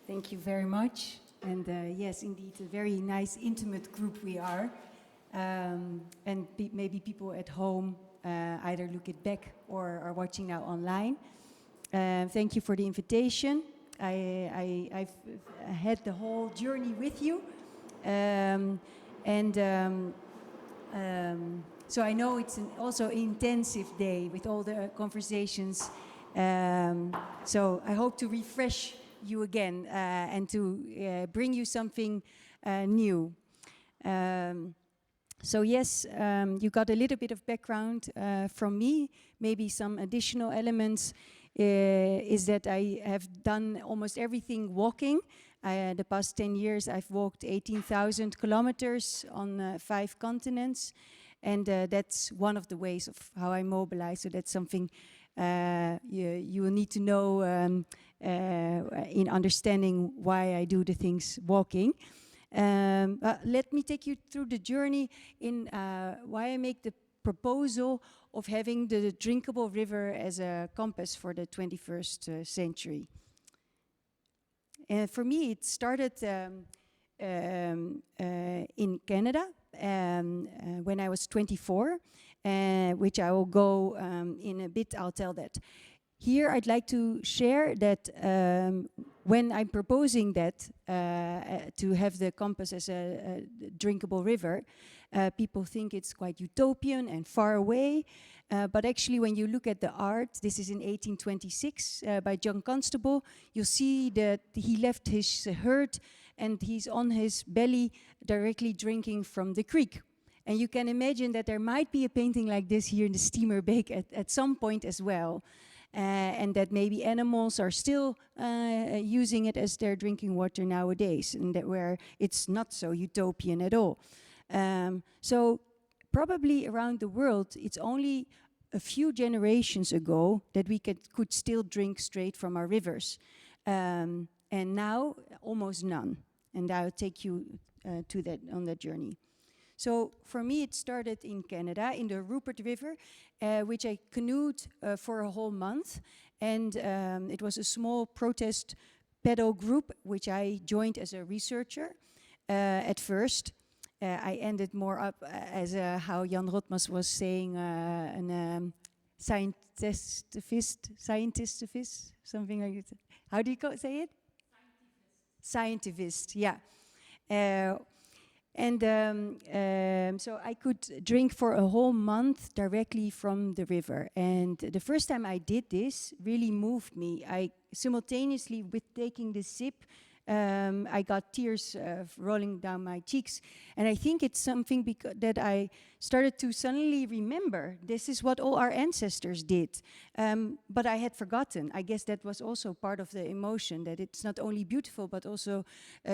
Thank you very much. And yes, indeed, a very nice, intimate group we are. And maybe people at home either look it back or are watching now online. Thank you for the invitation. I've had the whole journey with you. So I know it's also an intensive day with all the conversations. So I hope to refresh you again and to bring you something new. So yes, you got a little bit of background from me. Maybe some additional elements is that I have done almost everything walking. The past 10 years I've walked 18,000 kilometers on 5 continents. And that's one of the ways of how I mobilize. So that's something you will need to know in understanding why I do the things walking. Let me take you through the journey in why I make the proposal of having the drinkable river as a compass for the 21st century. For me, it started in Canada when I was 24, which I will go in a bit, I'll tell that. Here I'd like to share that when I'm proposing that to have the compass as a drinkable river, people think it's quite utopian and far away. But actually when you look at the art, this is in 1826 by John Constable, you'll see that he left his herd and he's on his belly directly drinking from the creek. And you can imagine that there might be a painting like this here in the steamer bake at some point as well. And that maybe animals are still using it as their drinking water nowadays, and that where it's not so utopian at all. So probably around the world, it's only a few generations ago that we could still drink straight from our rivers. And now, almost none. And I'll take you to that on that journey. So for me, it started in Canada, in the Rupert River, which I canoed for a whole month. And it was a small protest pedal group, which I joined as a researcher at first. I ended more up as how Jan Rotmas was saying, a scientistifist, something like that. How do you say it? Scientivist, yeah. So I could drink for a whole month directly from the river. And the first time I did this really moved me. I simultaneously, with taking the sip, I got tears rolling down my cheeks. And I think it's something that I started to suddenly remember. This is what all our ancestors did. But I had forgotten. I guess that was also part of the emotion, that it's not only beautiful, but also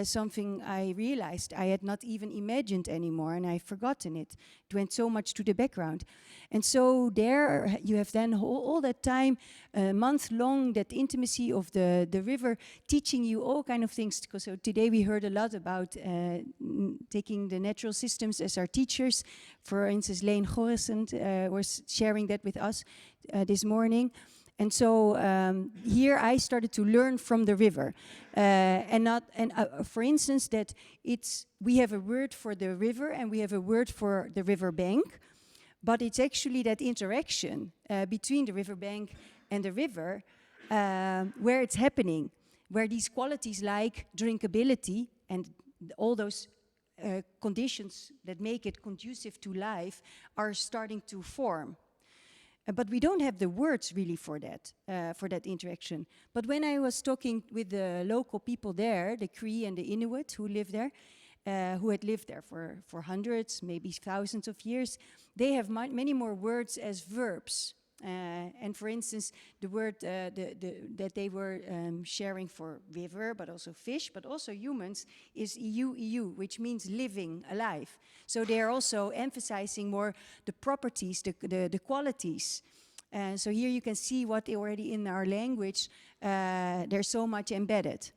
something I realized I had not even imagined anymore, and I've forgotten it. It went so much to the background. And so there you have then all that time, a month long, that intimacy of the river, teaching you all kind of things. So today we heard a lot about taking the natural systems as our teachers. For instance, Leen Gorresend was sharing that with us this morning. And so here I started to learn from the river. For instance, that we have a word for the river and we have a word for the river bank. But it's actually that interaction between the riverbank and the river where it's happening, where these qualities like drinkability and all those conditions that make it conducive to life are starting to form. But we don't have the words really for that interaction. But when I was talking with the local people there, the Cree and the Inuit who live there, who had lived there for hundreds, maybe thousands of years, they have many more words as verbs. And for instance, the word that they were sharing for river, but also fish, but also humans, is iu, which means living, alive. So they are also emphasizing more the properties, the qualities. So here you can see what already in our language, there's so much embedded.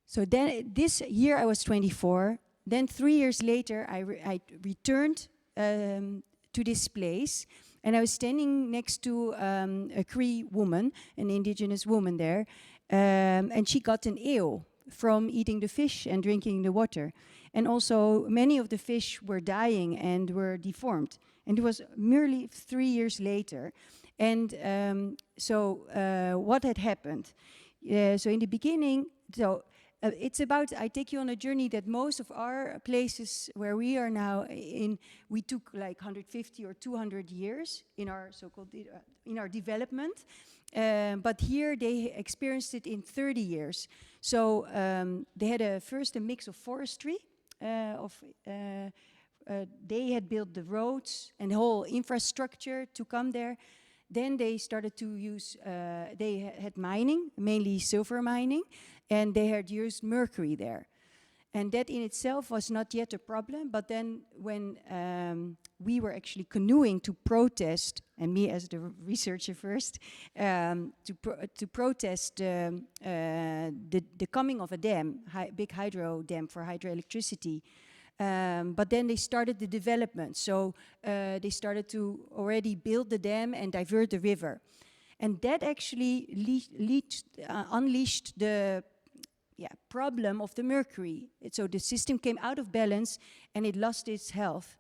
So then this year I was 24. Then 3 years later I returned to this place, and I was standing next to a Cree woman, an indigenous woman there, And she got an ill from eating the fish and drinking the water. And also many of the fish were dying and were deformed. And it was merely 3 years later. And what had happened? So in the beginning, it's about, I take you on a journey that most of our places where we are now in, we took like 150 or 200 years in our so-called, in our development. But here they experienced it in 30 years. So they had first a mix of forestry, they had built the roads and the whole infrastructure to come there. Then they started to use, they had mining, mainly silver mining, and they had used mercury there. And that in itself was not yet a problem, but then when we were actually canoeing to protest, and me as the researcher first, to protest the coming of a dam, big hydro dam for hydroelectricity. But then they started the development. So they started to already build the dam and divert the river. And that actually unleashed the problem of the mercury. So the system came out of balance and it lost its health.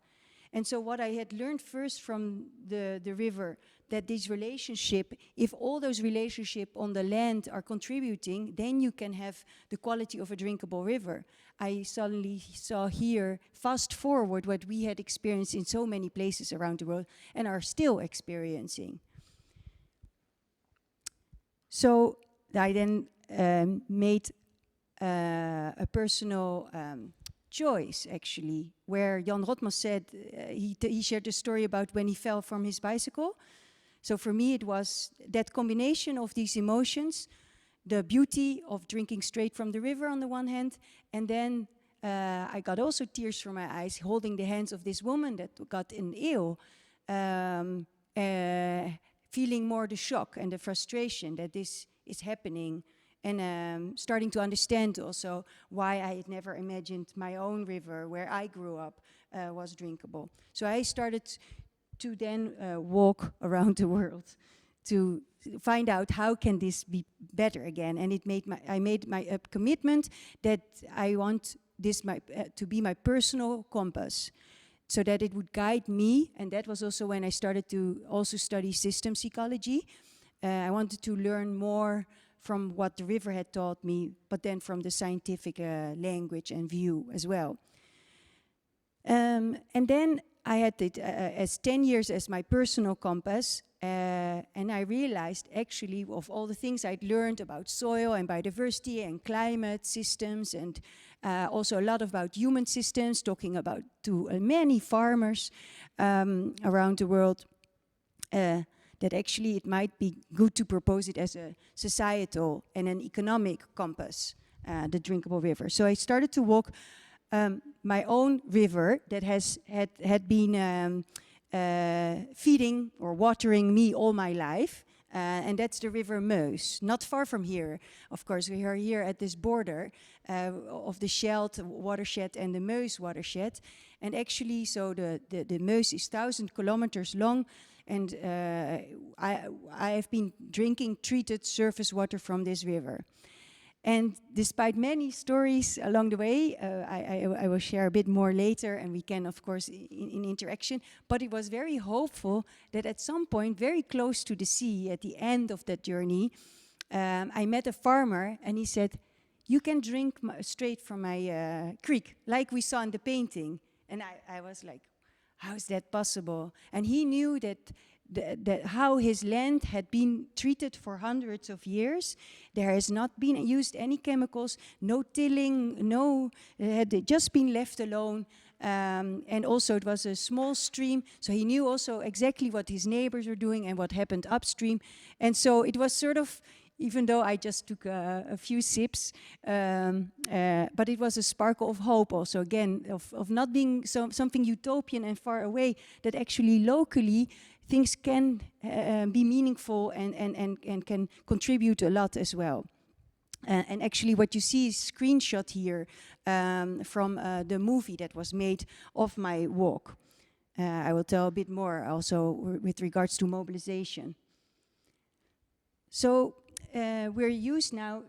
And so what I had learned first from the river, that this relationship, if all those relationships on the land are contributing, then you can have the quality of a drinkable river. I suddenly saw here, fast forward, what we had experienced in so many places around the world and are still experiencing. So I then made a personal choice, actually, where Jan Rotmas said, he shared a story about when he fell from his bicycle. So for me, it was that combination of these emotions, the beauty of drinking straight from the river on the one hand, and then I got also tears from my eyes holding the hands of this woman that got ill, feeling more the shock and the frustration that this is happening, and starting to understand also why I had never imagined my own river where I grew up was drinkable. So I started to then walk around the world to find out how can this be better again. And I made my commitment that I want this to be my personal compass, so that it would guide me. And that was also when I started to also study systems ecology. I wanted to learn more from what the river had taught me, but then from the scientific language and view as well. And then I had it as 10 years as my personal compass, and I realized actually of all the things I'd learned about soil and biodiversity and climate systems, and also a lot about human systems, talking about to many farmers around the world, that actually it might be good to propose it as a societal and an economic compass, the drinkable river. So I started to walk my own river that had been feeding or watering me all my life, and that's the River Meuse, not far from here. Of course, we are here at this border of the Scheldt watershed and the Meuse watershed, and actually, so the Meuse is 1,000 kilometers long, and I have been drinking treated surface water from this river. And despite many stories along the way, I will share a bit more later, and we can, of course, in interaction, but it was very hopeful that at some point, very close to the sea, at the end of that journey, I met a farmer, and he said, "You can drink straight from my creek, like we saw in the painting." And I was like, how is that possible? And he knew that how his land had been treated for hundreds of years. There has not been used any chemicals, no tilling, it had just been left alone. And also it was a small stream, so he knew also exactly what his neighbors were doing and what happened upstream. And so it was sort of, even though I just took a few sips, but it was a sparkle of hope also, again, of not being something utopian and far away, that actually locally things can be meaningful and can contribute a lot as well. And actually what you see is screenshot here from the movie that was made of my walk. I will tell a bit more also with regards to mobilization. So we're used now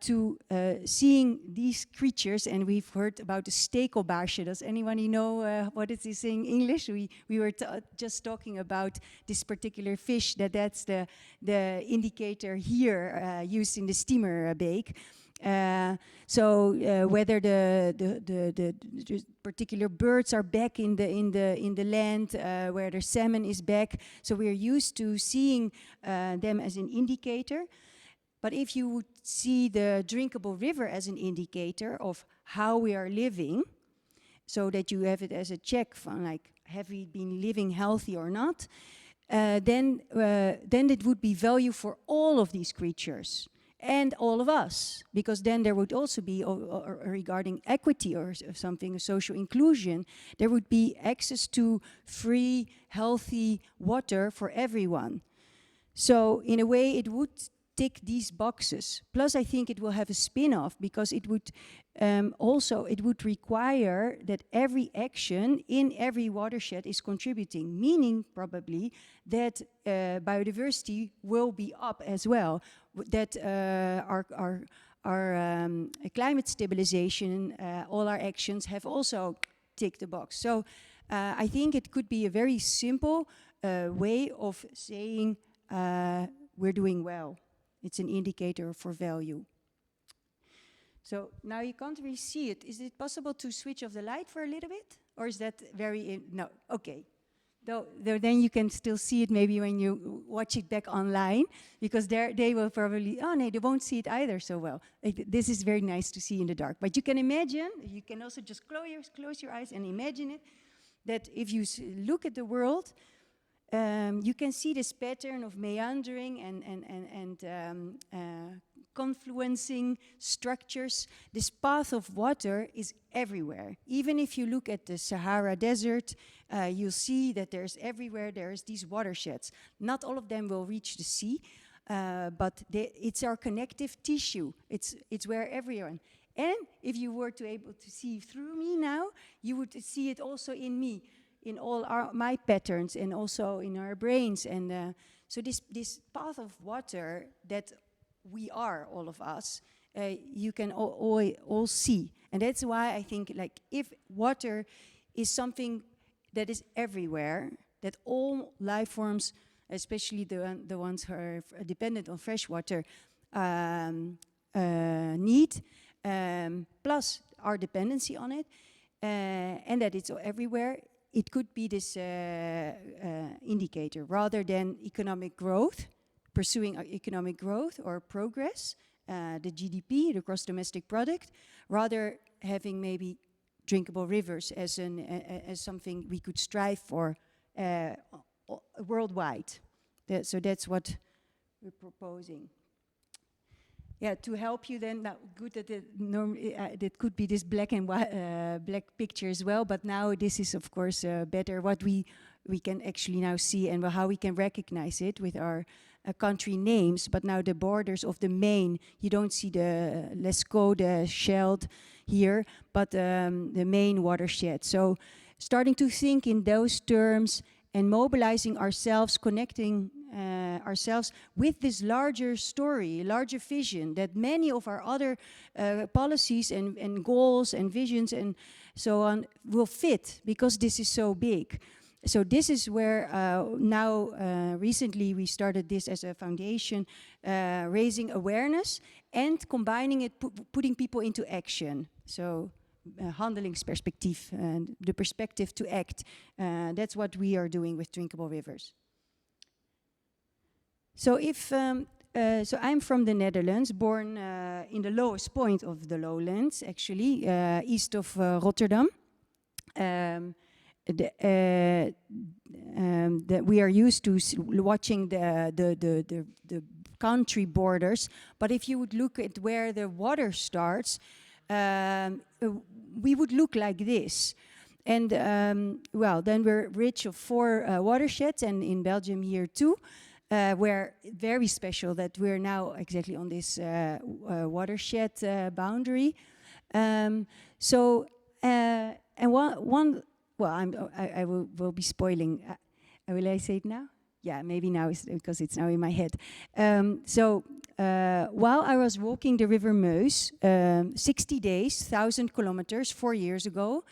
to seeing these creatures, and we've heard about the stekelbaarsje. Does anybody know what it is in English? We were just talking about this particular fish, that's the indicator here used in the steamer bake. So whether the particular birds are back in the land, where the salmon is back, so we're used to seeing them as an indicator. But if you would see the drinkable river as an indicator of how we are living, so that you have it as a check from like, have we been living healthy or not, then it would be value for all of these creatures and all of us, because then there would also be, regarding equity or something, social inclusion, there would be access to free, healthy water for everyone. So in a way, it would tick these boxes. Plus, I think it will have a spin-off, because it would it would require that every action in every watershed is contributing, meaning probably that biodiversity will be up as well, that our climate stabilization, all our actions have also ticked the box. So I think it could be a very simple way of saying we're doing well. It's an indicator for value. So now you can't really see it. Is it possible to switch off the light for a little bit? Or is that very, no, okay. Though then you can still see it maybe when you watch it back online, because they will probably, oh no, they won't see it either so well. This is very nice to see in the dark. But you can imagine, you can also just close your eyes and imagine it, that if you look at the world, you can see this pattern of meandering and confluencing structures. This path of water is everywhere. Even if you look at the Sahara Desert, you'll see that there's these watersheds. Not all of them will reach the sea, but it's our connective tissue. It's where everyone. And if you were to able to see through me now, you would see it also in me, in all my patterns, and also in our brains. And so this path of water that we are, all of us, you can all see. And that's why I think, like, if water is something that is everywhere, that all life forms, especially the ones who are dependent on fresh water, need, plus our dependency on it, and that it's everywhere, it could be this indicator, rather than economic growth, pursuing economic growth or progress, the GDP, the gross domestic product, rather having maybe drinkable rivers as something we could strive for worldwide. So that's what we're proposing. Yeah, to help you then, now, good that it could be this black and white, black picture as well, but now this is of course better what we can actually now see, and how we can recognize it with our country names. But now the borders of the main, you don't see the Lescaut, the Scheldt here, but the main watershed. So starting to think in those terms and mobilizing ourselves, connecting ourselves with this larger story, larger vision that many of our other policies and goals and visions and so on will fit, because this is so big. So this is where now recently we started this as a foundation, raising awareness and combining it, putting people into action. So handelingsperspectief, the perspective to act. That's what we are doing with Drinkable Rivers. So so I'm from the Netherlands, born in the lowest point of the lowlands, actually, east of Rotterdam. We are used to watching the country borders, but if you would look at where the water starts, we would look like this. And well, then we're rich of 4 watersheds, and in Belgium here too, where very special that we're now exactly on this watershed boundary. So and one well, I will be spoiling. Will I say it now? Yeah, maybe now, because it's now in my head. So while I was walking the River Meuse, 60 days, 1,000 kilometers, 4 years ago,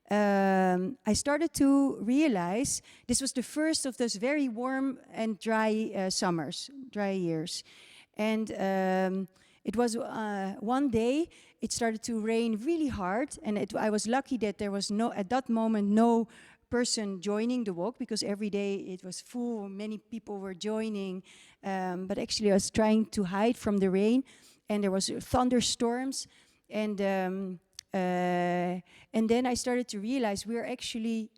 I started to realize this was the first of those very warm and dry summers, dry years. And it was one day, it started to rain really hard, and I was lucky that there was at that moment, no person joining the walk, because every day it was full, many people were joining, but actually I was trying to hide from the rain, and there was thunderstorms, and then I started to realize we're actually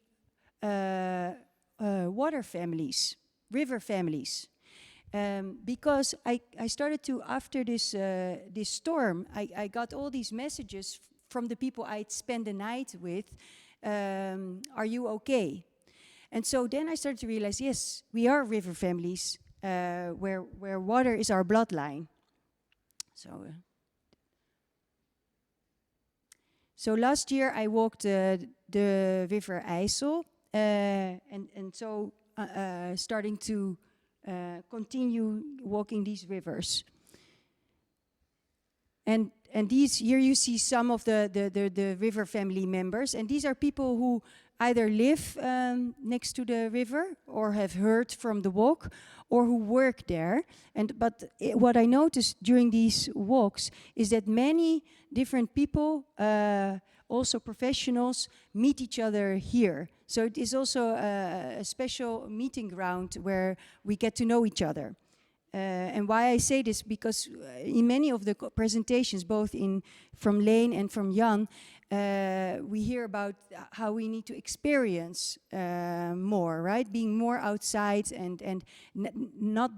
water families, river families. Because I started to, after this storm, I got all these messages from the people I'd spent the night with. Are you okay? And so then I started to realize, yes, we are river families, where water is our bloodline. So last year I walked the River IJssel, and so starting to continue walking these rivers. And here you see some of the river family members, and these are people who either live next to the river or have heard from the walk or who work there. But what I noticed during these walks is that many different people, also professionals, meet each other here. So it is also a special meeting ground where we get to know each other. And why I say this, because in many of the presentations, both from Leen and from Jan, we hear about how we need to experience more, right? Being more outside and not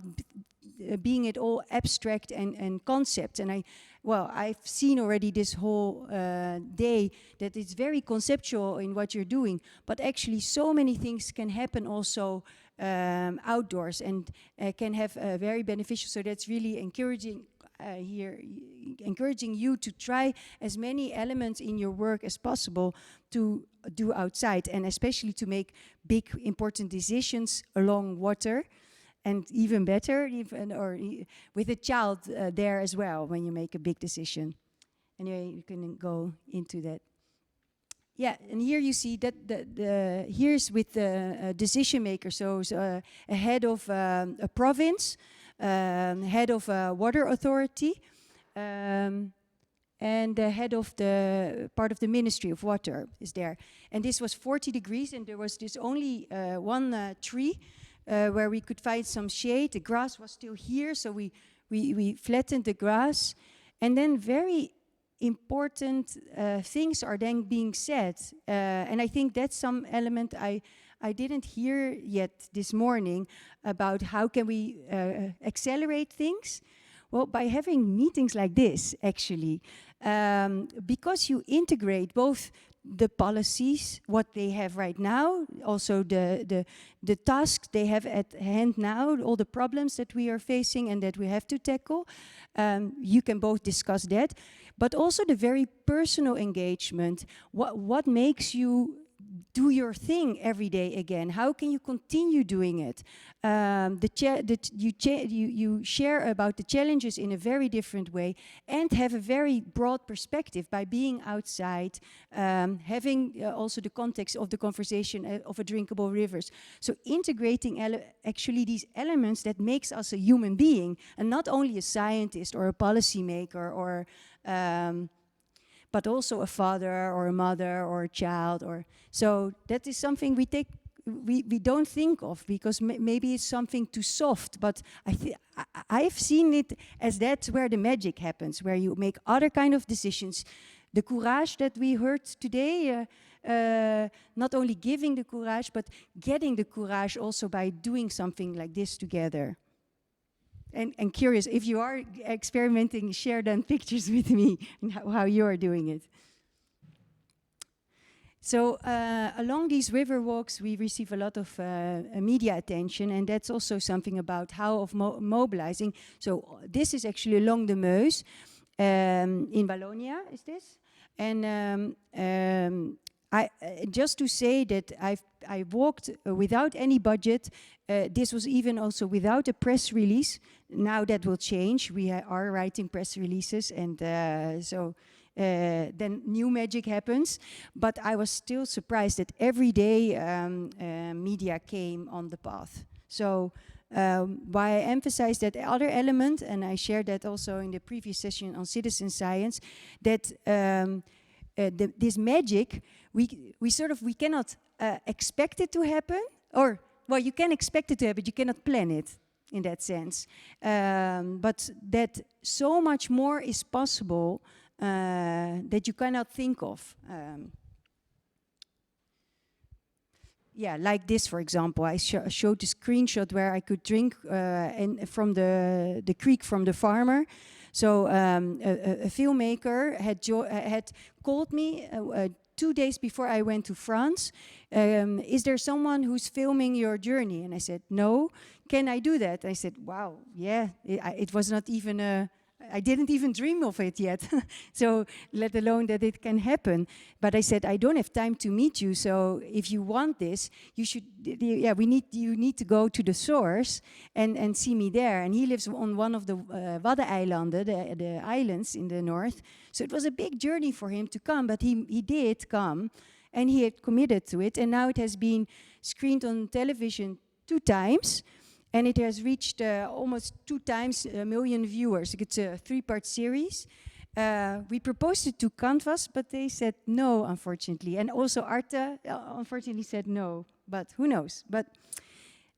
being at all abstract and concept. And I've seen already this whole day that it's very conceptual in what you're doing, but actually so many things can happen also outdoors and can have very beneficial. So that's really encouraging encouraging you to try as many elements in your work as possible to do outside, and especially to make big important decisions along water, and even better, with a child there as well when you make a big decision. Anyway, you can go into that. Yeah, and here you see that here's with the decision maker, so a head of a province, head of a water authority, and the head of the part of the Ministry of Water is there. And this was 40 degrees, and there was this only one tree where we could find some shade. The grass was still here, so we flattened the grass, and then very important things are then being said, and I think that's some element I didn't hear yet this morning about how can we accelerate things. Well, by having meetings like this, actually, because you integrate both the policies, what they have right now, also the tasks they have at hand now, all the problems that we are facing and that we have to tackle. You can both discuss that, but also the very personal engagement. What makes you do your thing every day again? How can you continue doing it? You share about the challenges in a very different way and have a very broad perspective by being outside, having also the context of the conversation of a Drinkable Rivers. So integrating actually these elements that makes us a human being and not only a scientist or a policymaker or but also a father or a mother or a child, so that is something we don't think of because maybe it's something too soft. But I've seen it as that's where the magic happens, where you make other kind of decisions. The courage that we heard today, not only giving the courage, but getting the courage also by doing something like this together. And curious, if you are experimenting, share then pictures with me and how you are doing it. So along these river walks, we receive a lot of media attention, and that's also something about how of mobilizing. So this is actually along the Meuse in Wallonia, is this? And just to say that I walked without any budget. This was even also without a press release. Now that will change. We are writing press releases, and so then new magic happens. But I was still surprised that every day media came on the path. So why I emphasize that other element, and I shared that also in the previous session on citizen science, that this magic, we cannot expect it to happen, or well, you can expect it to happen, but you cannot plan it in that sense. But that so much more is possible that you cannot think of. Yeah, like this, for example. I showed a screenshot where I could drink from the creek from the farmer. So a filmmaker had called me 2 days before I went to France. Is there someone who's filming your journey? And I said, no. Can I do that? I said, wow, yeah. It was not even I didn't even dream of it yet. So let alone that it can happen. But I said, I don't have time to meet you. So if you want this, you should, yeah, you need to go to the source and see me there. And he lives on one of the Waddeneilanden, the islands in the north. So it was a big journey for him to come, but he did come and he had committed to it. And now it has been screened on television 2 times. And it has reached almost 2 times a million viewers. It's a 3-part series. We proposed it to Canvas, but they said no, unfortunately. And also Arte, unfortunately, said no. But who knows?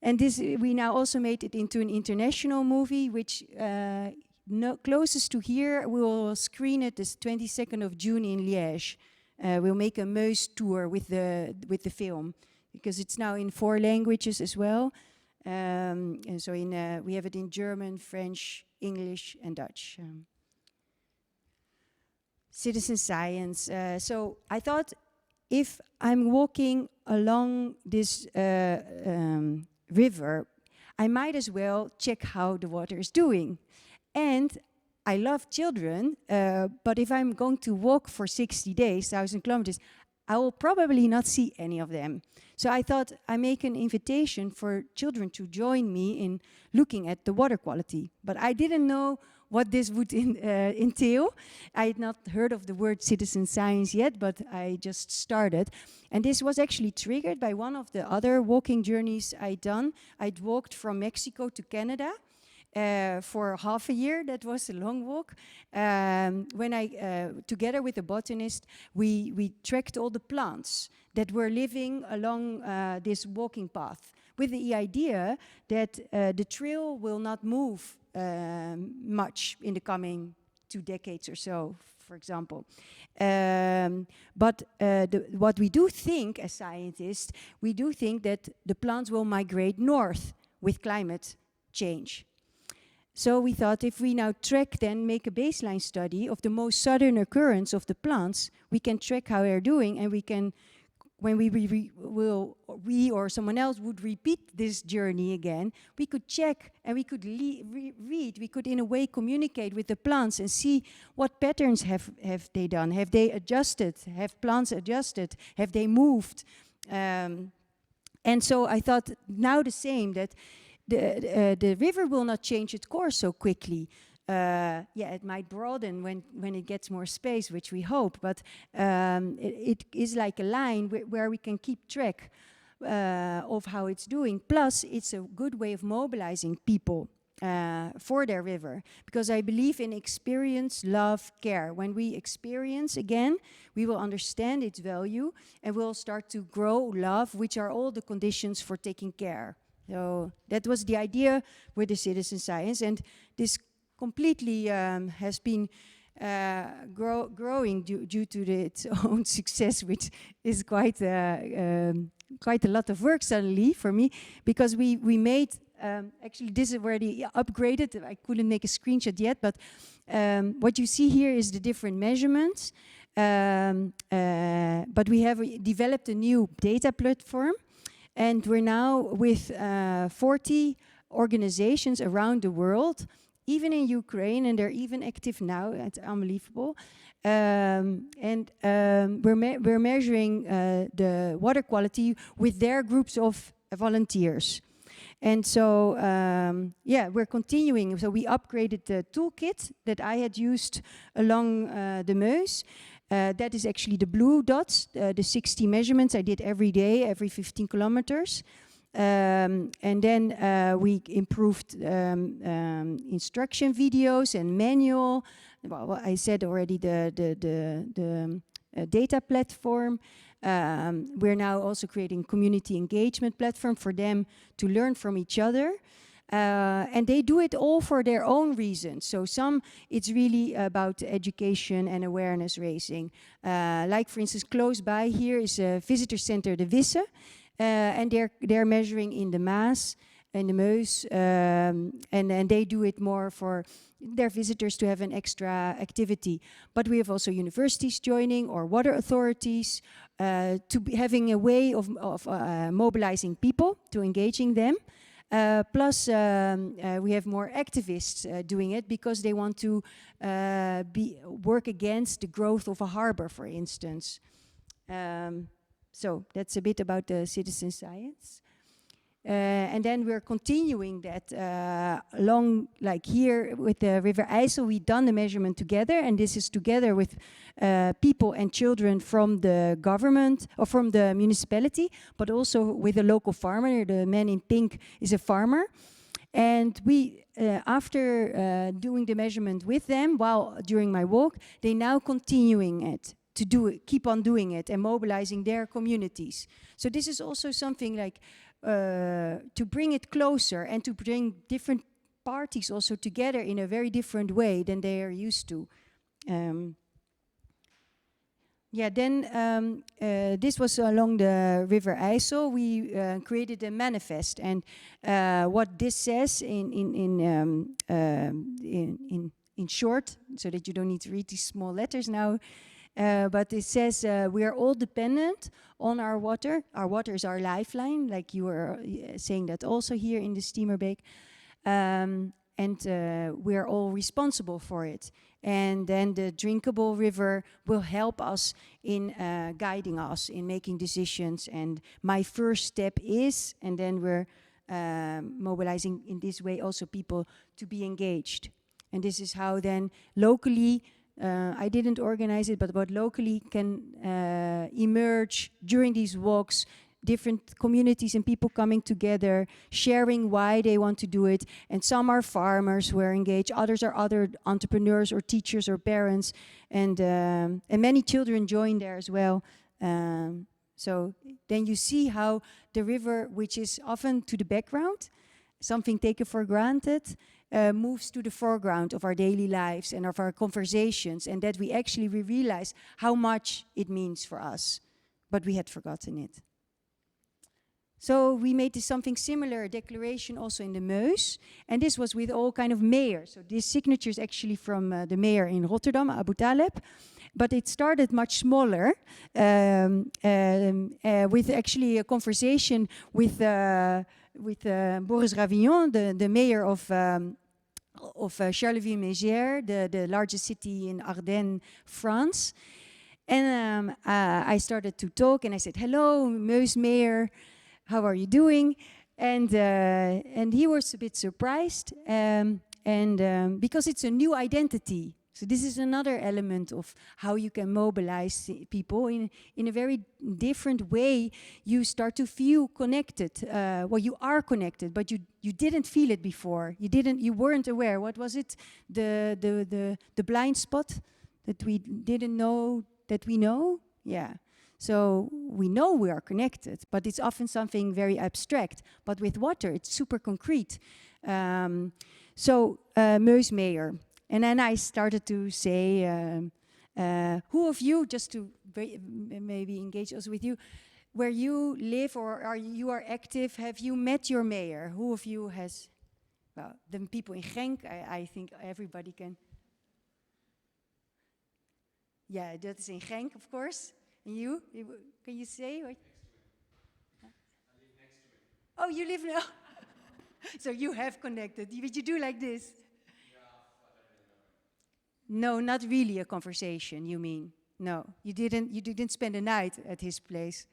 And this, we now also made it into an international movie, which closest to here, we will screen it this 22nd of June in Liège. We'll make a Meuse tour with the film, because it's now in 4 languages as well. And so we have it in German, French, English, and Dutch. Citizen science. So I thought, if I'm walking along this river, I might as well check how the water is doing. And I love children, but if I'm going to walk for 60 days, 1,000 kilometers, I will probably not see any of them. So I thought I make an invitation for children to join me in looking at the water quality. But I didn't know what this would entail. I had not heard of the word citizen science yet, but I just started. And this was actually triggered by one of the other walking journeys I'd done. I'd walked from Mexico to Canada. For half a year. That was a long walk. When together with a botanist, we tracked all the plants that were living along this walking path, with the idea that the trail will not move much in the coming 2 decades or so, for example. But what we do think as scientists, we do think that the plants will migrate north with climate change. So we thought, if we now track, then make a baseline study of the most southern occurrence of the plants, we can track how they're doing, and we can, when we or someone else would repeat this journey again, we could check and we could read, we could in a way communicate with the plants and see what patterns have they done, have they adjusted, have plants adjusted, have they moved. And so I thought now the same, that the river will not change its course so quickly. Yeah, it might broaden when it gets more space, which we hope, but it is like a line where we can keep track of how it's doing. Plus, it's a good way of mobilizing people for their river, because I believe in experience, love, care. When we experience again, we will understand its value and we'll start to grow love, which are all the conditions for taking care. So that was the idea with the citizen science, and this completely has been growing due to its own success, which is quite a lot of work suddenly for me, because we made, actually this is where they upgraded. I couldn't make a screenshot yet, but what you see here is the different measurements, but we have developed a new data platform. And we're now with 40 organizations around the world even in Ukraine, and they're even active now. It's unbelievable. We're measuring the water quality with their groups of volunteers. And so, we're continuing. So we upgraded the toolkit that I had used along the Meuse. That is actually the blue dots, the 60 measurements I did every day, every 15 kilometers. And then we improved instruction videos and manual. Well, I said already the data platform. We're now also creating community engagement platform for them to learn from each other. And they do it all for their own reasons. So some, it's really about education and awareness raising. Like for instance, close by here is a visitor center, the Wisse. And they're measuring in the Maas and the Meuse, and they do it more for their visitors to have an extra activity. But we have also universities joining, or water authorities, having a way of mobilizing people, to engaging them. Plus, we have more activists doing it because they want to work against the growth of a harbor, for instance. So that's a bit about the citizen science. And then we're continuing that along, like here with the River IJssel, we've done the measurement together, and this is together with people and children from the government or from the municipality, but also with a local farmer. The man in pink is a farmer. And we, after doing the measurement with them, during my walk, they now continuing it. To do it, keep on doing it and mobilizing their communities. So this is also something like to bring it closer and to bring different parties also together in a very different way than they are used to. This was along the River IJssel. We created a manifest, and what this says in short, so that you don't need to read these small letters now. But it says we are all dependent on our water. Our water is our lifeline, like you were saying that also here in the Steamerbeek. And we are all responsible for it. And then the drinkable river will help us in guiding us in making decisions. And my first step is, and then we're mobilizing in this way also people to be engaged. And this is how then locally, I didn't organize it, but what locally can emerge during these walks, different communities and people coming together, sharing why they want to do it. And some are farmers who are engaged, others are other entrepreneurs or teachers or parents, and many children join there as well. So then you see how the river, which is often to the background, something taken for granted, moves to the foreground of our daily lives and of our conversations, and that we realize how much it means for us, but we had forgotten it. So we made this something similar, a declaration also in the Meuse, and this was with all kind of mayors. So this signature is actually from the mayor in Rotterdam, Abu Taleb, but it started much smaller with actually a conversation with Boris Ravillon, the mayor of Charleville-Mézières, the largest city in Ardennes, France. And I started to talk, and I said, "Hello, Meuse mayor, how are you doing?" And he was a bit surprised, because it's a new identity. So this is another element of how you can mobilize people in a very different way. You start to feel connected. Well, you are connected, but you didn't feel it before. You weren't aware. What was it? The blind spot that we didn't know that we know? Yeah. So we know we are connected, but it's often something very abstract. But with water, it's super concrete. Meuse mayor. And then I started to say, who of you, just to maybe engage us with you, where you live or you are active, have you met your mayor? Who of you has, well, the people in Genk, I think everybody can. Yeah, that is in Genk, of course. And you, can you say? What? I live next to him. Oh, you live now? So you have connected. But you do like this? Yeah, No, not really a conversation, you mean? No, you didn't spend a night at his place.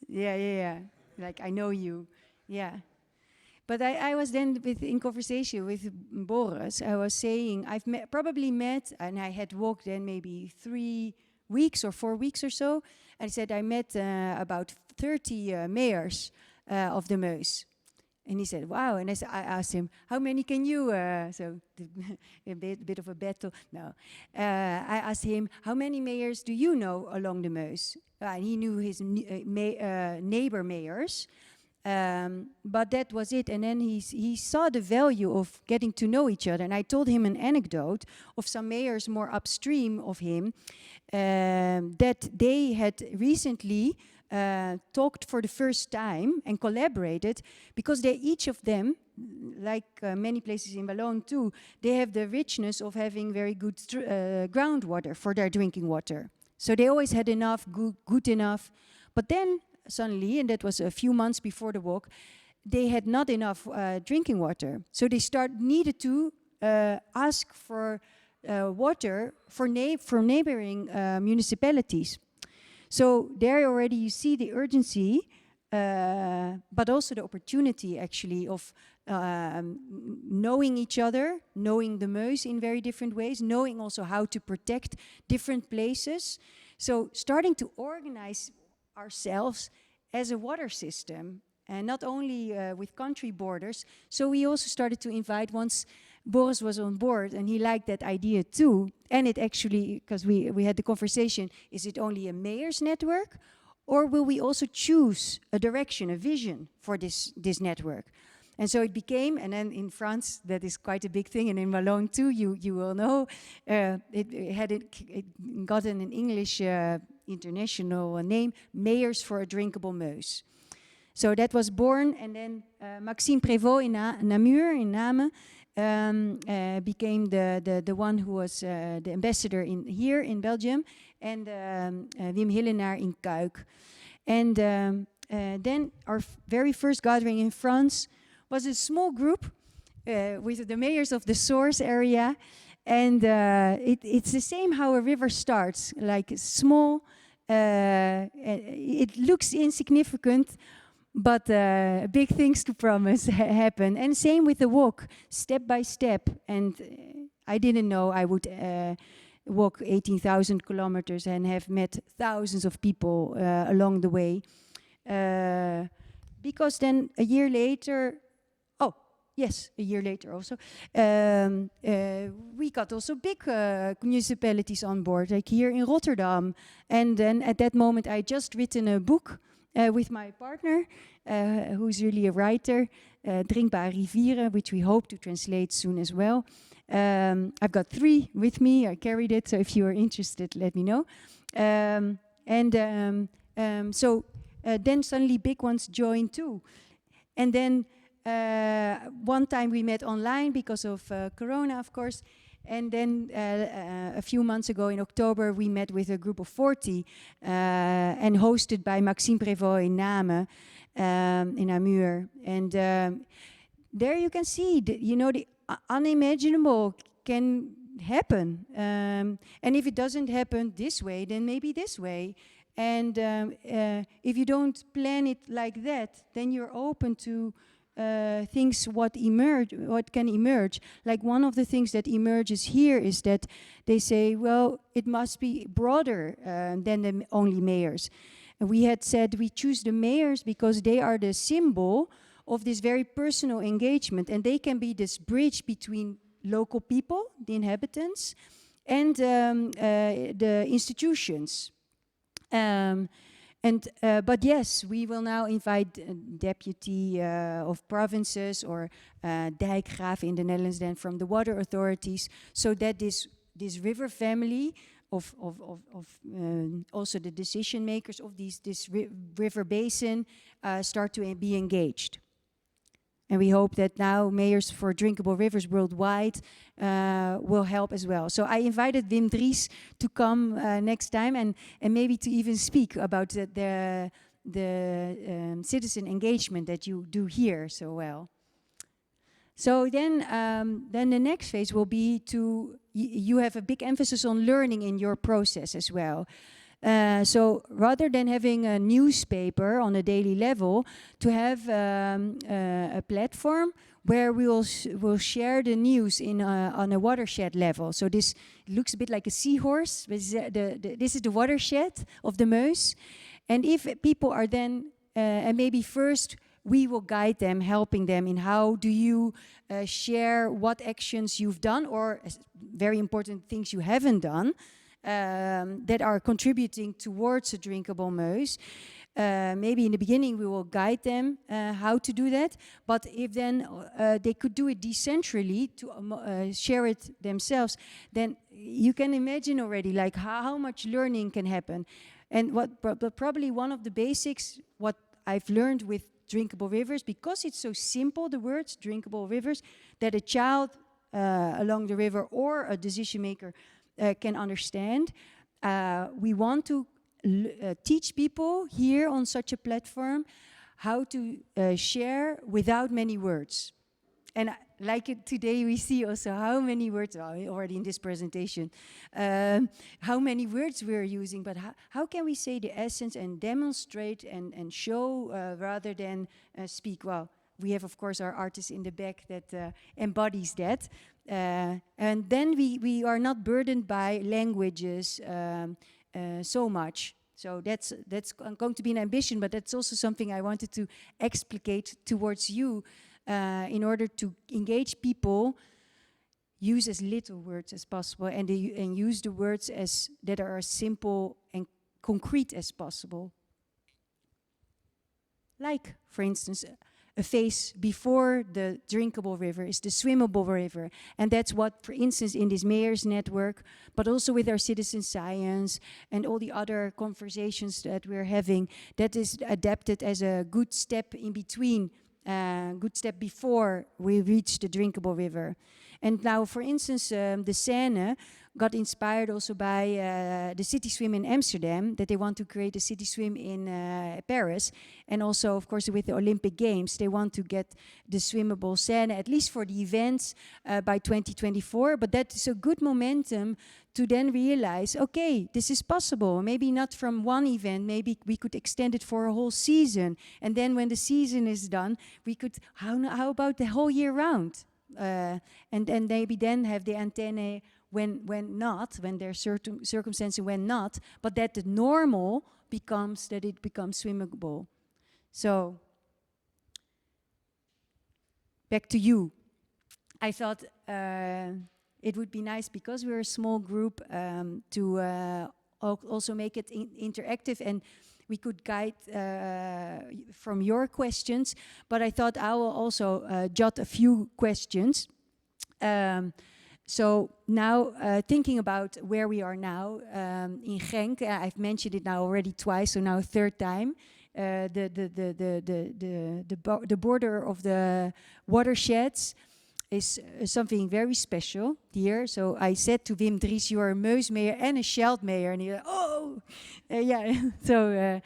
Yeah, yeah, yeah. Like, I know you. Yeah. But I was then in conversation with Boris. I was saying, probably met, and I had walked then maybe 3 weeks or 4 weeks or so. And I said, I met about 30 mayors of the Meuse. And he said, wow. And I asked him, how many can you, a bit of a battle. No. I asked him, how many mayors do you know along the Meuse? And he knew his neighbor mayors. But that was it. And then he saw the value of getting to know each other. And I told him an anecdote of some mayors more upstream of him, that they had recently talked for the first time and collaborated, because they each of them, like many places in Walloon too, they have the richness of having very good groundwater for their drinking water. So they always had enough, good enough. But then suddenly, and that was a few months before the walk, they had not enough drinking water. So they needed to ask for water for neighboring municipalities. So there already you see the urgency, but also the opportunity actually of knowing each other, knowing the Meuse in very different ways, knowing also how to protect different places. So starting to organize ourselves as a water system, and not only with country borders. So we also started to invite, once Boris was on board, and he liked that idea too. And it actually, because we had the conversation, is it only a mayor's network, or will we also choose a direction, a vision for this network? And so it became, and then in France, that is quite a big thing, and in Walloon too, you will know, it got an English international name, Mayors for a Drinkable Meuse. So that was born, and then Maxime Prévost in Namur, in Namen, became the one who was the ambassador here in Belgium, and Wim Hillenaar in Kuik. And then our very first gathering in France was a small group with the mayors of the source area. And it's the same how a river starts, like small, it looks insignificant, but big things to promise happen. And same with the walk, step by step. And I didn't know I would walk 18,000 kilometers and have met thousands of people along the way. Because then a year later, a year later also, we got also big municipalities on board, like here in Rotterdam. And then at that moment, I just written a book with my partner, who's really a writer, Drinkbare Rivieren, which we hope to translate soon as well. I've got 3 with me, I carried it, so if you are interested, let me know. So then suddenly big ones joined too. And then one time we met online because of Corona, of course. And then a few months ago in October, we met with a group of 40 and hosted by Maxime Prévost in Namen, in Namur. And there you can see, the unimaginable can happen. And if it doesn't happen this way, then maybe this way. And if you don't plan it like that, then you're open to things what can emerge. Like one of the things that emerges here is that they say, well, it must be broader than the only mayors. And we had said we choose the mayors because they are the symbol of this very personal engagement, and they can be this bridge between local people, the inhabitants, and the institutions. But yes, we will now invite deputy of provinces or dijkgraaf in the Netherlands, then from the water authorities, so that this river family of also the decision makers of this river basin start to be engaged. And we hope that now mayors for drinkable rivers worldwide will help as well. So I invited Wim Dries to come next time and maybe to even speak about the citizen engagement that you do here so well. So then the next phase will be to, you have a big emphasis on learning in your process as well. So rather than having a newspaper on a daily level, to have a platform where we'll share the news on a watershed level. So this looks a bit like a seahorse. This is the watershed of the Meuse. And if people are then, and maybe first we will guide them, helping them in how do you share what actions you've done, or very important things you haven't done, that are contributing towards a drinkable Meuse. Maybe in the beginning we will guide them how to do that, but if then they could do it decentrally to share it themselves, then you can imagine already like how much learning can happen. And probably one of the basics, what I've learned with Drinkable Rivers, because it's so simple, the words Drinkable Rivers, that a child along the river or a decision maker can understand. We want to teach people here on such a platform how to share without many words. And like today we see also how many words, already in this presentation, how many words we're using, but how can we say the essence and demonstrate and show rather than speak? Well, we have of course our artist in the back that embodies that. And then we are not burdened by languages so much. So that's going to be an ambition, but that's also something I wanted to explicate towards you. In order to engage people, use as little words as possible, and use the words that are as simple and concrete as possible. Like, for instance, a phase before the drinkable river is the swimmable river. And that's what, for instance, in this mayor's network, but also with our citizen science and all the other conversations that we're having, that is adapted as a good step in between, good step before we reach the drinkable river. And now, for instance, the Seine got inspired also by the city swim in Amsterdam, that they want to create a city swim in Paris. And also, of course, with the Olympic Games, they want to get the swimmable Seine, at least for the events, by 2024. But that is a good momentum to then realize, okay, this is possible. Maybe not from one event, maybe we could extend it for a whole season. And then when the season is done, we could, how about the whole year round? And maybe then have the antennae when there's certain circumstances when not, but that the normal becomes, that it becomes swimmable. So, back to you. I thought it would be nice, because we're a small group, to also make it interactive, and we could guide from your questions, but I thought I will also jot a few questions. So now, thinking about where we are now in Genk, I've mentioned it now already twice, so now a third time. The border of the watersheds is something very special here. So I said to Wim Dries, you are a Meuse mayor and a Scheldt mayor, and he went, oh, yeah. So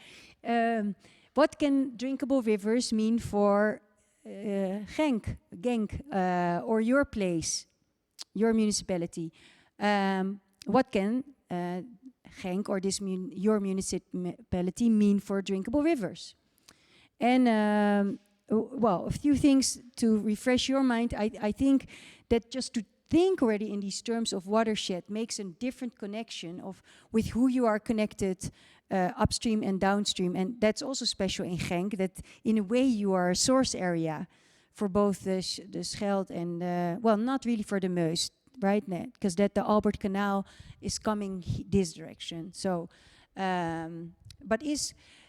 what can drinkable rivers mean for Genk, or your place? Your municipality. What can Genk or your municipality mean for drinkable rivers? And well, a few things to refresh your mind. I think that just to think already in these terms of watershed makes a different connection with who you are connected upstream and downstream. And that's also special in Genk, that in a way you are a source area for both the Scheldt and, well, not really for the Meuse, right? Because the Albert Canal is coming this direction. So,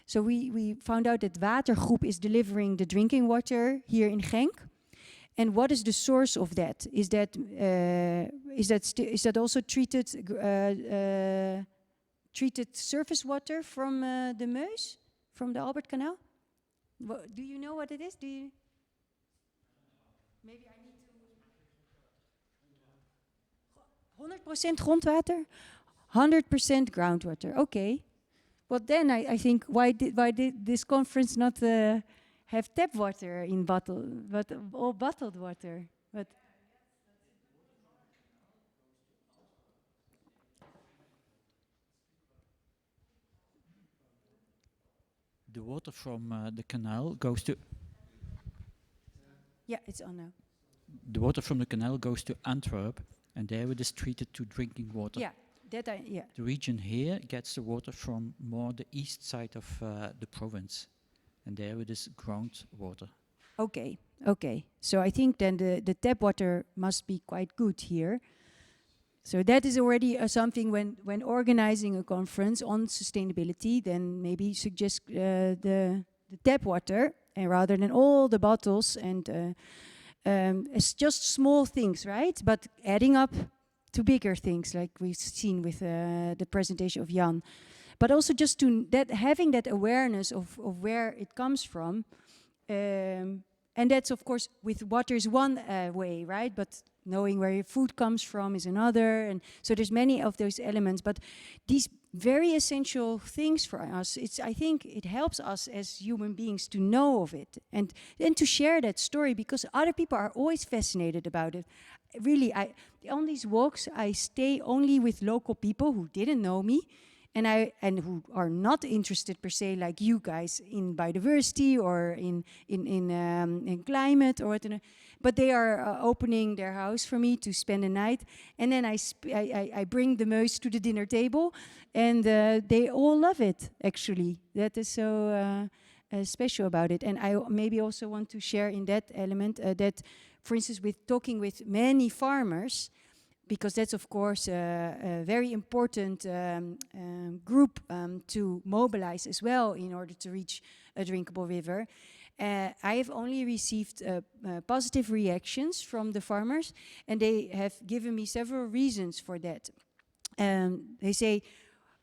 so we found out that Watergroep is delivering the drinking water here in Genk. And what is the source of that? Is that also treated surface water from the Meuse, from the Albert Canal? Do you know what it is? Do you? Maybe I need to. 100% grondwater, 100% groundwater. Okay. Well, then I think why did this conference not have tap water in all bottled water? But The water from the canal goes to yeah, it's on now. the water from the canal goes to Antwerp, and there it is treated to drinking water. Yeah, that yeah. The region here gets the water from more the east side of the province, and there it is groundwater. Okay, okay. So I think then the tap water must be quite good here. So that is already something when organizing a conference on sustainability, then maybe suggest the tap water rather than all the bottles and it's just small things, right? But adding up to bigger things, like we've seen with the presentation of Jan. But also just to having that awareness of where it comes from. And that's, of course, with water is one way, right? But knowing where your food comes from is another. And so there's many of those elements. But these very essential things for us, I think it helps us as human beings to know of it and then to share that story, because other people are always fascinated about it. Really, on these walks, I stay only with local people who didn't know me, and who are not interested per se, like you guys, in biodiversity or in climate or whatever. But they are opening their house for me to spend a night, and then I bring the meus to the dinner table, and they all love it. Actually, that is so special about it. And I maybe also want to share in that element that, for instance, with talking with many farmers, because that's, of course, a very important group to mobilize as well in order to reach a drinkable river. I have only received positive reactions from the farmers, and they have given me several reasons for that. They say,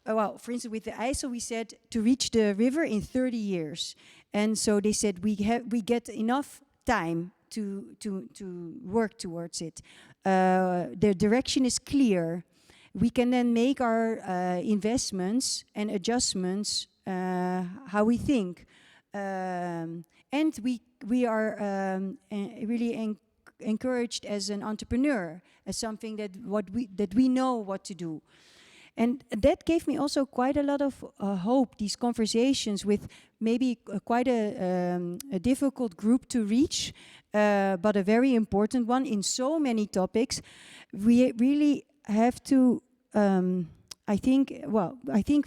well, for instance, with the IJssel, we said to reach the river in 30 years. And so they said we get enough time to work towards it. The direction is clear. We can then make our investments and adjustments how we think. And we are really encouraged as an entrepreneur, as something that we know what to do. And that gave me also quite a lot of hope, these conversations with maybe quite a difficult group to reach, but a very important one in so many topics. We really have to, I think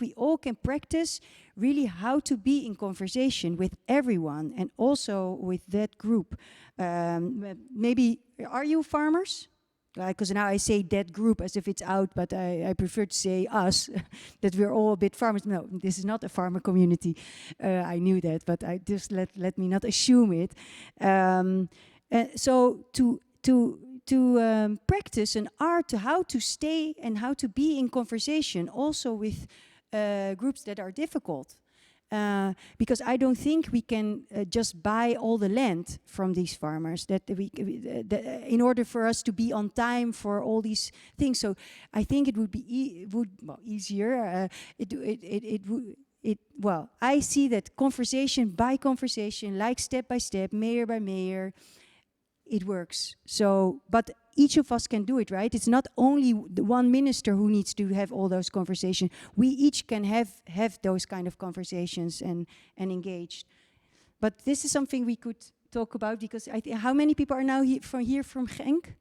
we all can practice really how to be in conversation with everyone and also with that group. Maybe, are you farmers? Because now I say that group as if it's out, but I prefer to say us, that we're all a bit farmers. No, this is not a farmer community. I knew that, but I just let me not assume it. So to practice an art to how to stay and how to be in conversation, also with groups that are difficult. Because I don't think we can just buy all the land from these farmers. In order for us to be on time for all these things. So I think it would be easier. Well, I see that conversation by conversation, like step by step, mayor by mayor, it works. So, but each of us can do it, right? It's not only the one minister who needs to have all those conversations. We each can have those kind of conversations and engaged. But this is something we could talk about, because I think, how many people are now here from Genk?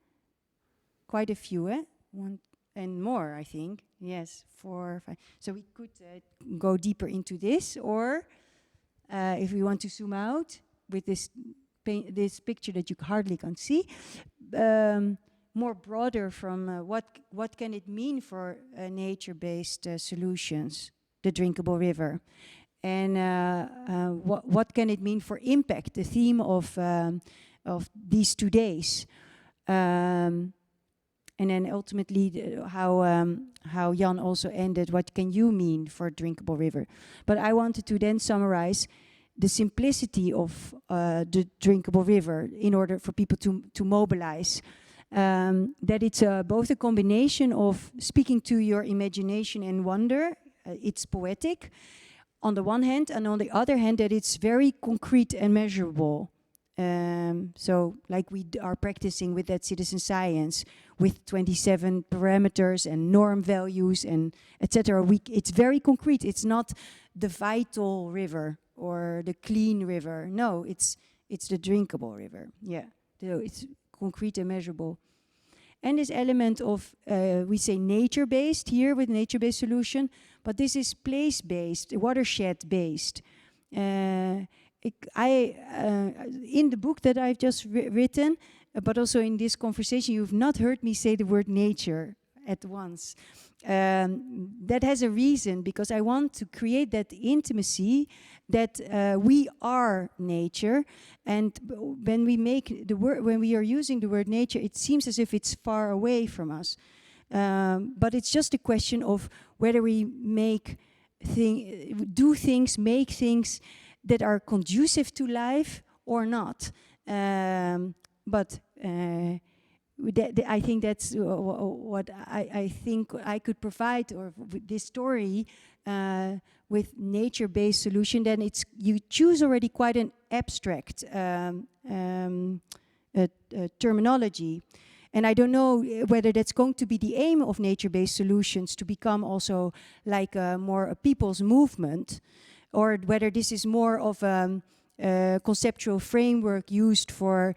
Quite a few, eh? One and more, I think. Yes, 4, 5. So we could go deeper into this, or if we want to zoom out with this picture that you hardly can see, more broader from what can it mean for nature-based solutions, the drinkable river, and what can it mean for impact, the theme of these 2 days, and then ultimately how Jan also ended, what can you mean for drinkable river? But I wanted to then summarize the simplicity of the drinkable river in order for people to mobilize. That it's both a combination of speaking to your imagination and wonder. It's poetic on the one hand, and on the other hand that it's very concrete and measurable. So like we are practicing with that citizen science with 27 parameters and norm values and etc. It's very concrete. It's not the vital river or the clean river. No, it's the drinkable river. Yeah, so it's concrete and measurable. And this element of, we say nature-based here with nature-based solution, but this is place-based, watershed-based. In the book that I've just written, but also in this conversation, you've not heard me say the word nature at once. That has a reason, because I want to create that intimacy that we are nature, and when we make the word, when we are using the word nature, it seems as if it's far away from us. But it's just a question of whether we make make things that are conducive to life or not. But I think that's what I think I could provide, or with this story, with nature-based solution. Then you choose already quite an abstract terminology. And I don't know whether that's going to be the aim of nature-based solutions, to become also like more a people's movement, or whether this is more of a conceptual framework used for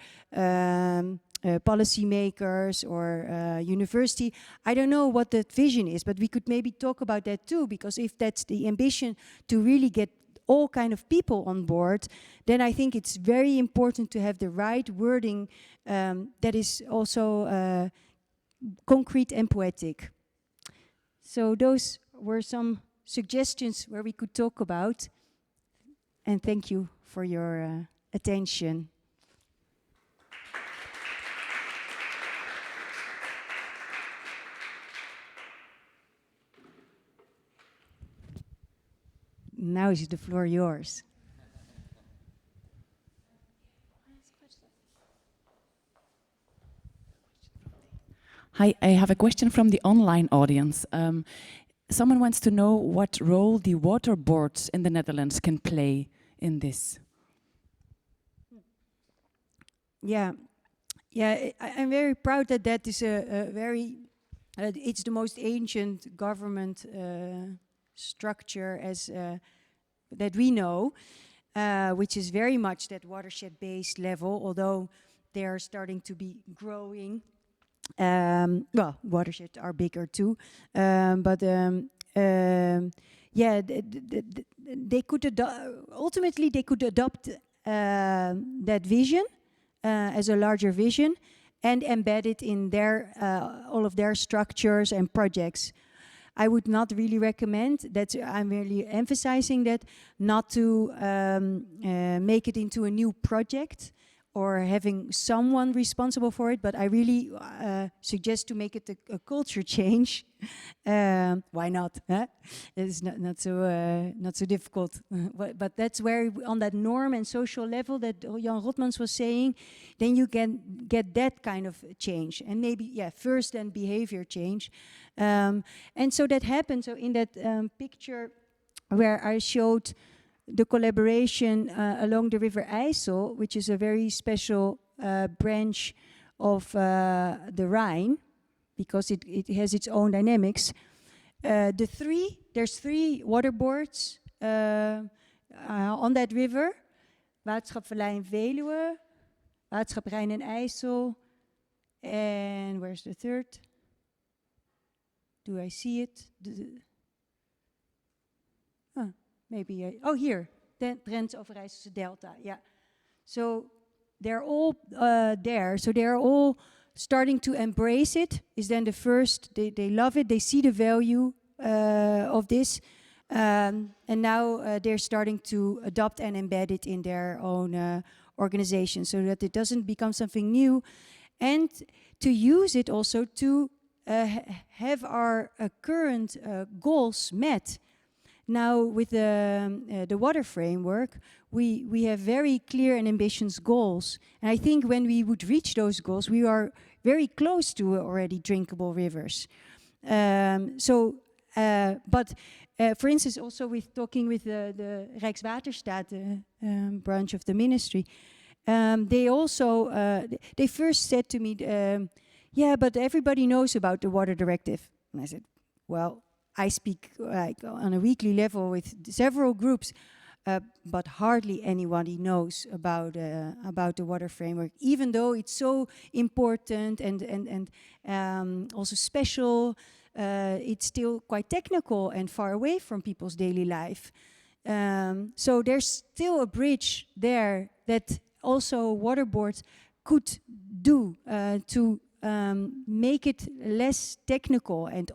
policymakers or university. I don't know what that vision is, but we could maybe talk about that too, because if that's the ambition to really get all kind of people on board, then I think it's very important to have the right wording that is also concrete and poetic. So those were some suggestions where we could talk about, and thank you for your attention. Now is the floor yours. Hi, I have a question from the online audience. Someone wants to know what role the water boards in the Netherlands can play in this. Yeah, I'm very proud that that is a very, it's the most ancient government structure as that we know, which is very much that watershed-based level, although they are starting to be growing. Well, watersheds are bigger too, but yeah, they could ultimately they could adopt that vision as a larger vision and embed it in their all of their structures and projects. I would not really recommend that. I'm really emphasizing that, not to make it into a new project or having someone responsible for it, but I really suggest to make it a culture change. Why not? Huh? It's not so difficult. But that's where, on that norm and social level that Jan Rotmans was saying, then you can get that kind of change, and maybe first then behavior change, and so that happened. So in that picture where I showed the collaboration along the River IJssel, which is a very special branch of the Rhine, because it has its own dynamics. There's three waterboards on that river: Waterschap Vallei en Veluwe, Waterschap Rijn en IJssel, and where's the third? Do I see it? Maybe, oh, here, Drents Overijsselse Delta, yeah. So they're all there, so they're all starting to embrace it. Is then the first, they love it, they see the value of this, and now they're starting to adopt and embed it in their own organization, so that it doesn't become something new, and to use it also to have our current goals met. Now, with the water framework, we have very clear and ambitious goals. And I think when we would reach those goals, we are very close to already drinkable rivers. But for instance, also with talking with the Rijkswaterstaat branch of the ministry, they also, they first said to me, yeah, but everybody knows about the water directive. And I said, well, I speak like on a weekly level with several groups, but hardly anybody knows about the water framework, even though it's so important and also special. It's still quite technical and far away from people's daily life. So there's still a bridge there that also water boards could do to make it less technical and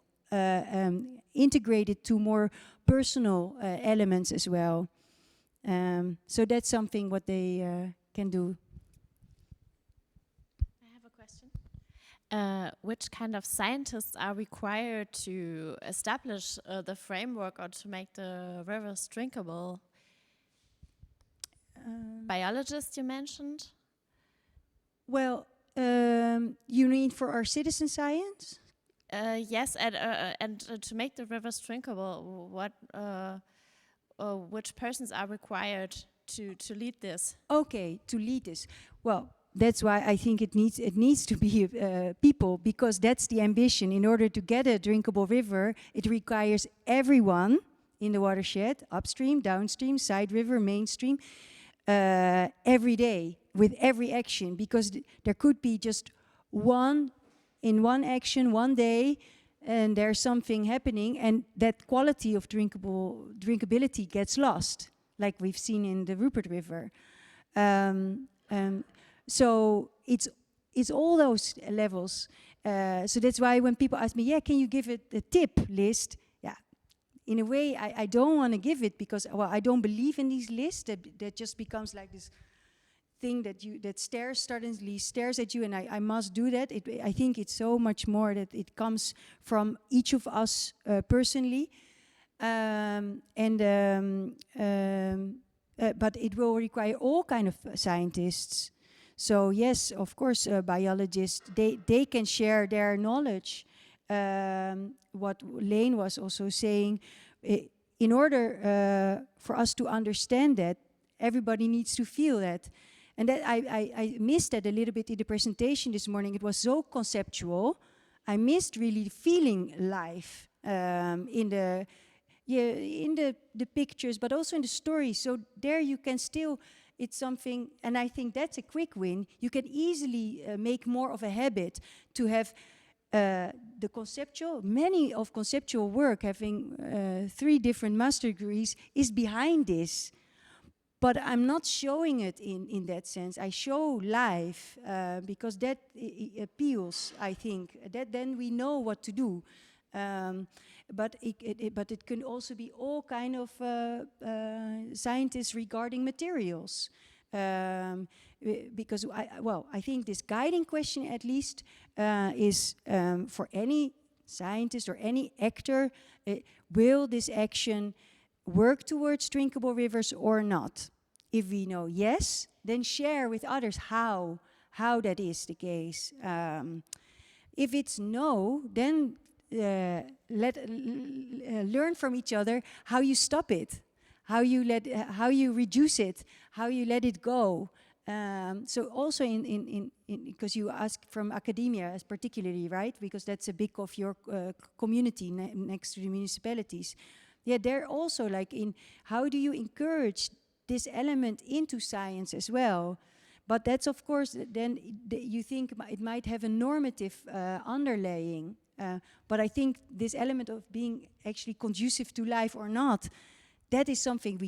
integrate it to more personal elements as well. So that's something what they can do. I have a question. Which kind of scientists are required to establish the framework or to make the rivers drinkable? Biologists you mentioned? Well, you mean for our citizen science? Yes, and to make the rivers drinkable, which persons are required to lead this? Okay, to lead this. Well, that's why I think it needs to be people, because that's the ambition. In order to get a drinkable river, it requires everyone in the watershed, upstream, downstream, side river, mainstream, every day with every action, because there could be just one action, one day, and there's something happening, and that quality of drinkability gets lost, like we've seen in the Rupert River. So it's all those levels. So that's why when people ask me, yeah, can you give it a tip list? Yeah, in a way, I don't want to give it because, well, I don't believe in these lists. That just becomes like this thing that suddenly stares at you, and I must do that. I think it's so much more that it comes from each of us personally, but it will require all kind of scientists. So yes, of course, biologists, they can share their knowledge. What Lane was also saying, in order for us to understand that, everybody needs to feel that. And that I missed that a little bit in the presentation this morning. It was so conceptual. I missed really feeling life in the pictures, but also in the story. So there you can still, it's something, and I think that's a quick win. You can easily make more of a habit to have the conceptual, many of conceptual work, having 3 different master degrees, is behind this. But I'm not showing it in that sense. I show life because that appeals, I think. That then we know what to do. But it can also be all kind of scientists regarding materials. Because I think this guiding question at least is for any scientist or any actor, will this action work towards drinkable rivers or not? If we know yes, then share with others how that is the case. If it's no, then learn from each other how you stop it, how you reduce it, how you let it go. So also because you ask from academia as particularly, right? Because that's a big of your community next to the municipalities. Yeah, they're also like in how do you encourage this element into science as well? But that's of course then you think it might have a normative underlaying. But I think this element of being actually conducive to life or not, that is something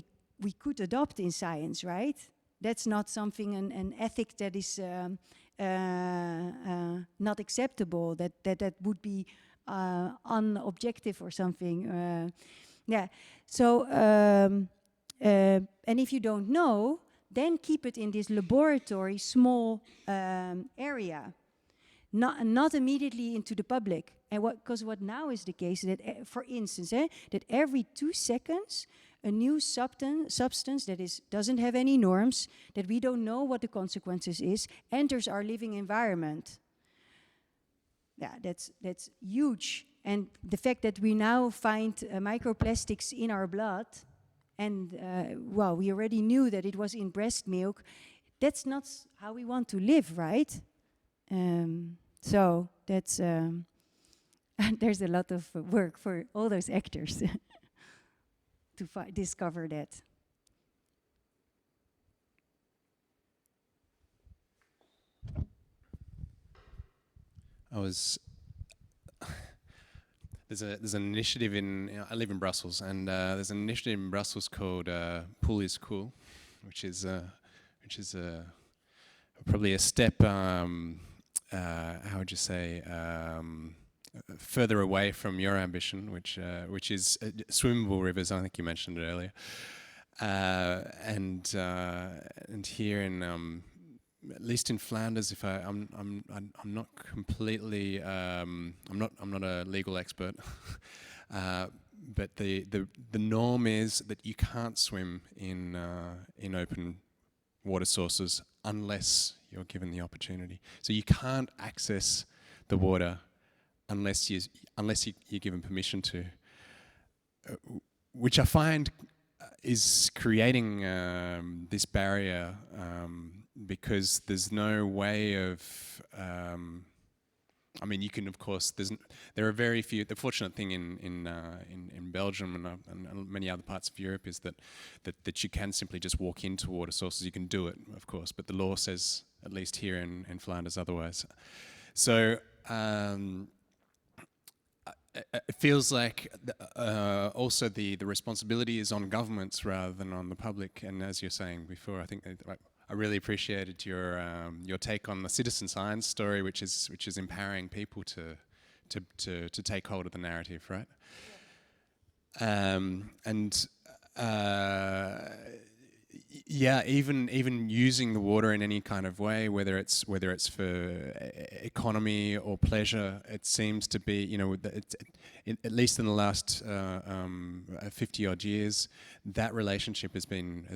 we could adopt in science, right? That's not something, an ethic that is not acceptable, that would be unobjective or something. Yeah, so, and if you don't know, then keep it in this laboratory, small area, not immediately into the public. And because what now is the case, that for instance, that every 2 seconds, a new substance that doesn't have any norms, that we don't know what the consequences is, enters our living environment. Yeah, that's huge. And the fact that we now find microplastics in our blood, and we already knew that it was in breast milk, that's not how we want to live, right? So that's there's a lot of work for all those actors to discover that. There's an initiative I live in Brussels, and there's an initiative in Brussels called Pool is Cool, which is probably a step. How would you say? Further away from your ambition, which is swimmable rivers. I think you mentioned it earlier, and here in at least in Flanders, if I'm not completely I'm not a legal expert, but the norm is that you can't swim in open water sources unless you're given the opportunity. So you can't access the water unless you're given permission to, which I find is creating this barrier because there's no way of. I mean, you can, of course. There are very few. The fortunate thing in Belgium and many other parts of Europe is that you can simply just walk into water sources. You can do it, of course, but the law says, at least here in Flanders, otherwise. So. It feels like also the responsibility is on governments rather than on the public. And as you're saying before, I think I really appreciated your take on the citizen science story, which is empowering people to take hold of the narrative, right? Yeah. Yeah, even using the water in any kind of way, whether it's for economy or pleasure, it seems to be, at least in the last 50 odd years, that relationship has been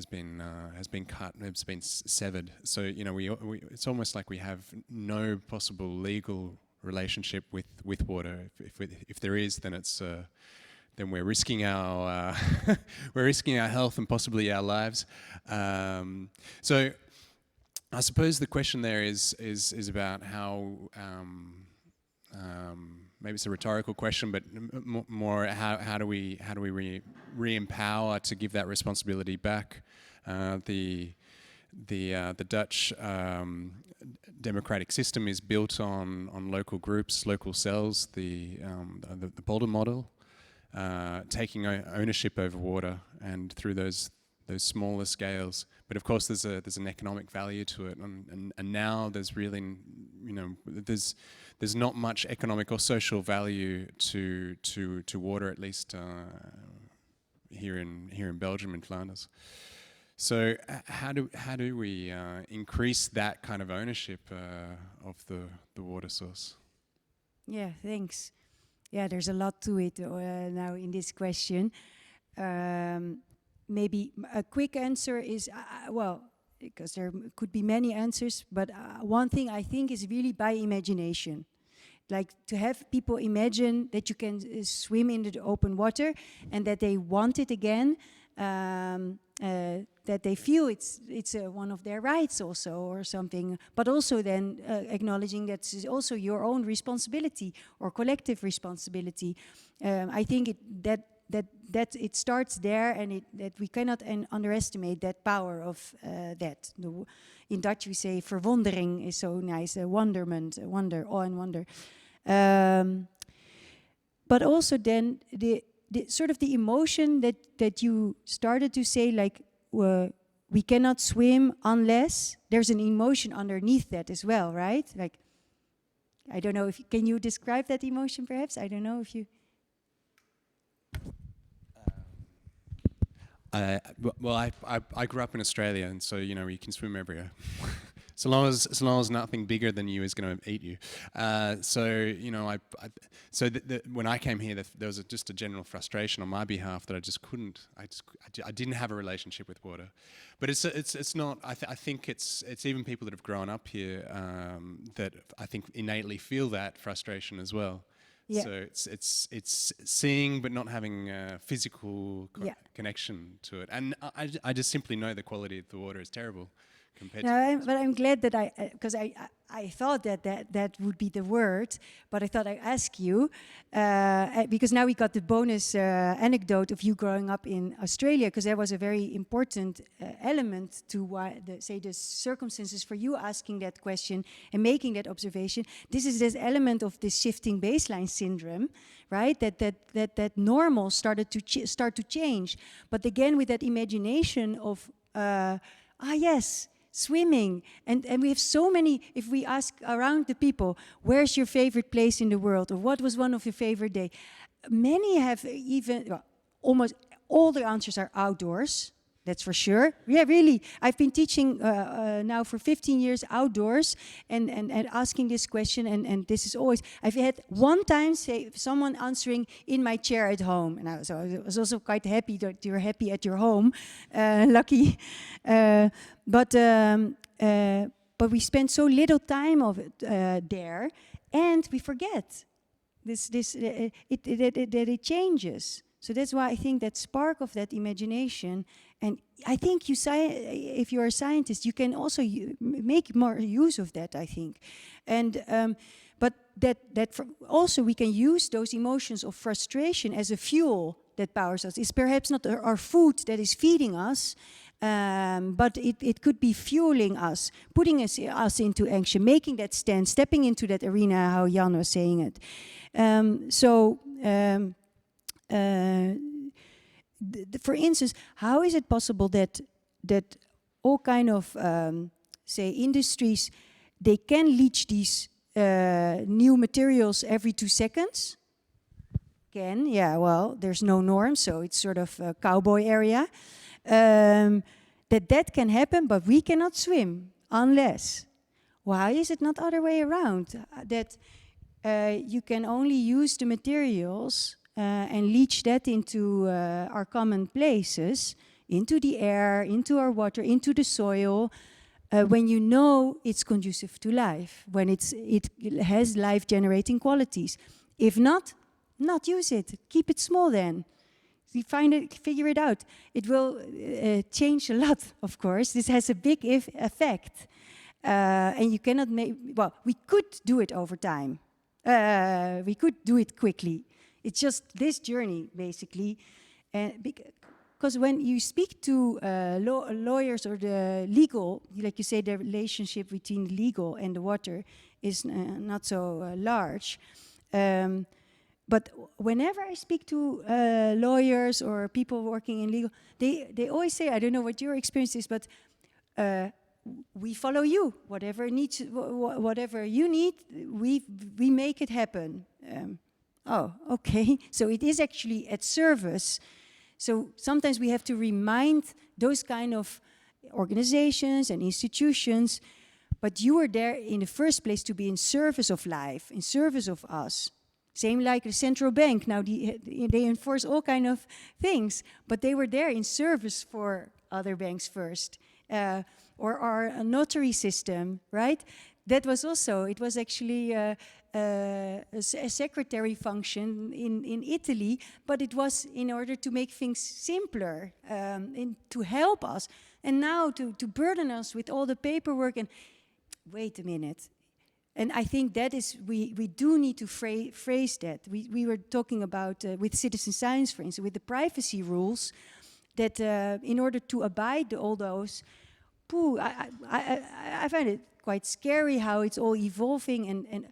cut, it's been severed. So it's almost like we have no possible legal relationship with water. If there is, then it's. Then we're risking our health and possibly our lives. So I suppose the question there is about how maybe it's a rhetorical question, but more how do we re-empower to give that responsibility back? The Dutch democratic system is built on local groups, local cells. The Boulder model. Taking ownership over water and through those smaller scales, but of course there's an economic value to it, and now there's really there's not much economic or social value to water, at least here in Belgium, in Flanders. So how do we increase that kind of ownership of the water source? Yeah, thanks. Yeah, there's a lot to it now in this question. Maybe a quick answer is, because there could be many answers, but one thing I think is really by imagination. Like to have people imagine that you can swim in the open water and that they want it again, that they feel it's one of their rights also or something, but also then acknowledging that it's also your own responsibility or collective responsibility. I think that it starts there, and that we cannot underestimate that power of that. In Dutch we say verwondering is so nice, wonderment, wonder, awe and wonder. But also then the sort of the emotion that you started to say, like we cannot swim unless there's an emotion underneath that as well, right? Like, I don't know can you describe that emotion perhaps? I don't know if you... Well, I grew up in Australia, and so you can swim everywhere, so long as nothing bigger than you is going to eat you. When I came here, there was just a general frustration on my behalf that I just couldn't. I didn't have a relationship with water, but it's not. I think it's even people that have grown up here that I think innately feel that frustration as well. Yeah. So it's seeing but not having a physical connection to it, and I just simply know the quality of the water is terrible compared No, to. but I'm glad that because I thought that would be the word, but I thought I'd ask you, because now we got the bonus anecdote of you growing up in Australia, because that was a very important element to why, the circumstances for you asking that question and making that observation. This is this element of this shifting baseline syndrome, right? That normal started to start to change, but again with that imagination of yes, swimming, and we have so many. If we ask around the people, where's your favorite place in the world, or what was one of your favorite day, many have even, well, almost all the answers are outdoors. That's for sure. Yeah, really. I've been teaching now for 15 years outdoors and asking this question, and this is always, I've had one time someone answering in my chair at home, and I was also quite happy that you're happy at your home, lucky. But we spend so little time of it there, and we forget that it changes. So that's why I think that spark of that imagination, and I think if you're a scientist, you can also make more use of that, I think. And but also we can use those emotions of frustration as a fuel that powers us. It's perhaps not our food that is feeding us, but it could be fueling us, putting us into action, making that stand, stepping into that arena, how Jan was saying it. For instance, how is it possible that all kind of say industries, they can leach these new materials every 2 seconds? Yeah, well, there's no norm, so it's sort of a cowboy area. That can happen, but we cannot swim unless. Why is it not other way around? That you can only use the materials and leach that into our common places, into the air, into our water, into the soil, when you know it's conducive to life, when it has life-generating qualities. If not use it. Keep it small then. You figure it out. It will change a lot, of course. This has a big effect. And you cannot well, we could do it over time. We could do it quickly. It's just this journey, basically. Because when you speak to lawyers or the legal, like you say, the relationship between the legal and the water is not so large. But whenever I speak to lawyers or people working in legal, they always say, I don't know what your experience is, but we follow you. Whatever you need, we make it happen. Oh, okay. So it is actually at service. So sometimes we have to remind those kind of organizations and institutions, but you are there in the first place to be in service of life, in service of us. Same like the central bank. Now they enforce all kind of things, but they were there in service for other banks first. Or our notary system, right? That was also, it was actually a secretary function in Italy, but it was in order to make things simpler, and to help us. And now to burden us with all the paperwork and, wait a minute. And I think that is, we do need to phrase that. We were talking about, with citizen science, for instance, with the privacy rules, that in order to abide all those, I find it quite scary how it's all evolving, and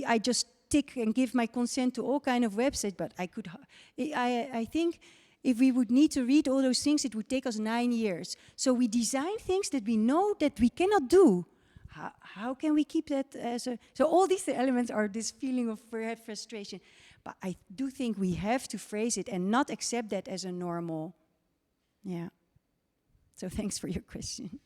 I just tick and give my consent to all kind of websites, but I think if we would need to read all those things, it would take us 9 years. So we design things that we know that we cannot do. How can we keep that as a... So all these elements are this feeling of frustration. But I do think we have to phrase it and not accept that as a normal. Yeah. So thanks for your question.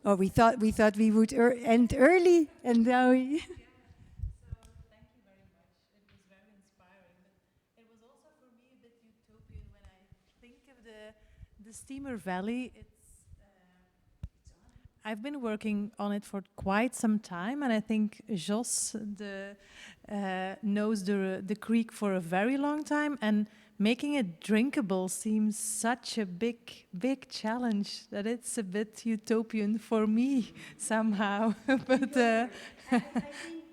Oh, we thought we would end early, and now we... So thank you very much. It was very inspiring. But it was also for me a bit utopian when I think of the Steamer Valley. I've been working on it for quite some time, and I think Jos knows the creek for a very long time. And making it drinkable seems such a big challenge that it's a bit utopian for me somehow. But I think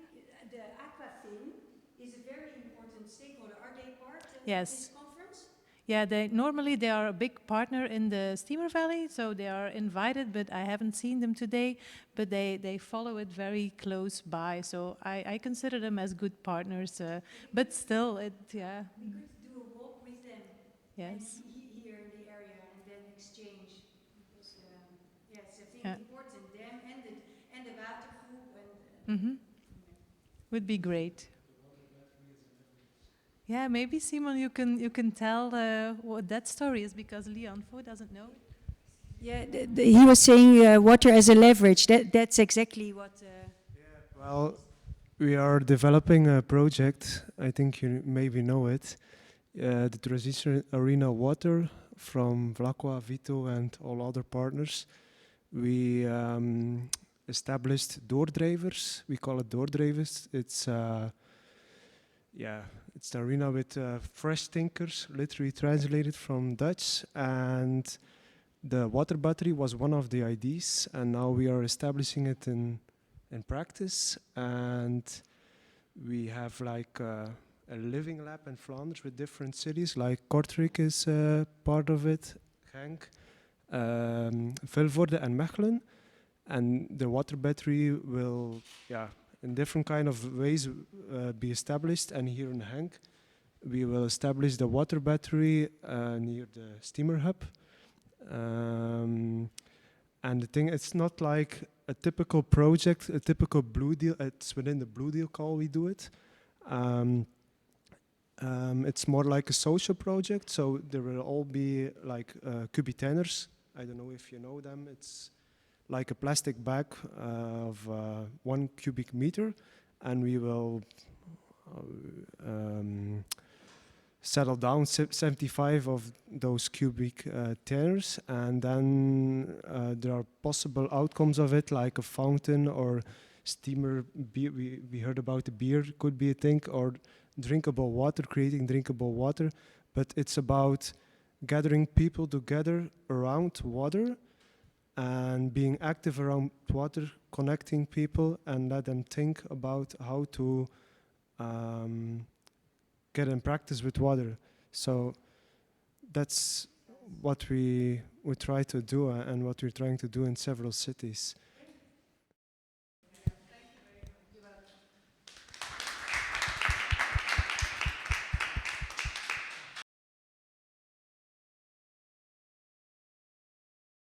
the Aquafin is a very important stakeholder. Are they part of Yes. this conference? yeah, normally they are a big partner in the Steamer Valley, so they are invited, but I haven't seen them today. But they follow it very close by, so I consider them as good partners. But still, yeah. We could do a walk with them. Yes. And here in the area, and then exchange. Because yes, I think Yeah. important them and the watergroep and. Mm-hmm. Would be great. Yeah, maybe Simon, you can tell what that story is, because An Phoa doesn't know. Yeah, he was saying water as a leverage. That's exactly what. Well, we are developing a project, I think you maybe know it, the Transition Arena Water from Vlaqua, Vito and all other partners. We established doordrijvers, we call it doordrijvers. It's it's the arena with fresh thinkers, literally translated from Dutch, and the water battery was one of the ideas, and now we are establishing it in practice, and we have like a living lab in Flanders with different cities, like Kortrijk is part of it, Genk, Vilvoorde and Mechelen, and the water battery will, in different kind of ways be established, and here in Genk we will establish the water battery near the steamer hub. And the thing, it's not like a typical project, a typical Blue Deal. It's within the Blue Deal call we do it. It's more like a social project. So there will all be like kubitainers. I don't know if you know them. It's like a plastic bag of 1 cubic meter, and we will settle down 75 of those cubic tainers, and then there are possible outcomes of it, like a fountain or steamer beer. We heard about the beer, could be a thing, or drinkable water, creating drinkable water. But it's about gathering people together around water and being active around water, connecting people, and let them think about how to get in practice with water. So that's what we try to do and what we're trying to do in several cities.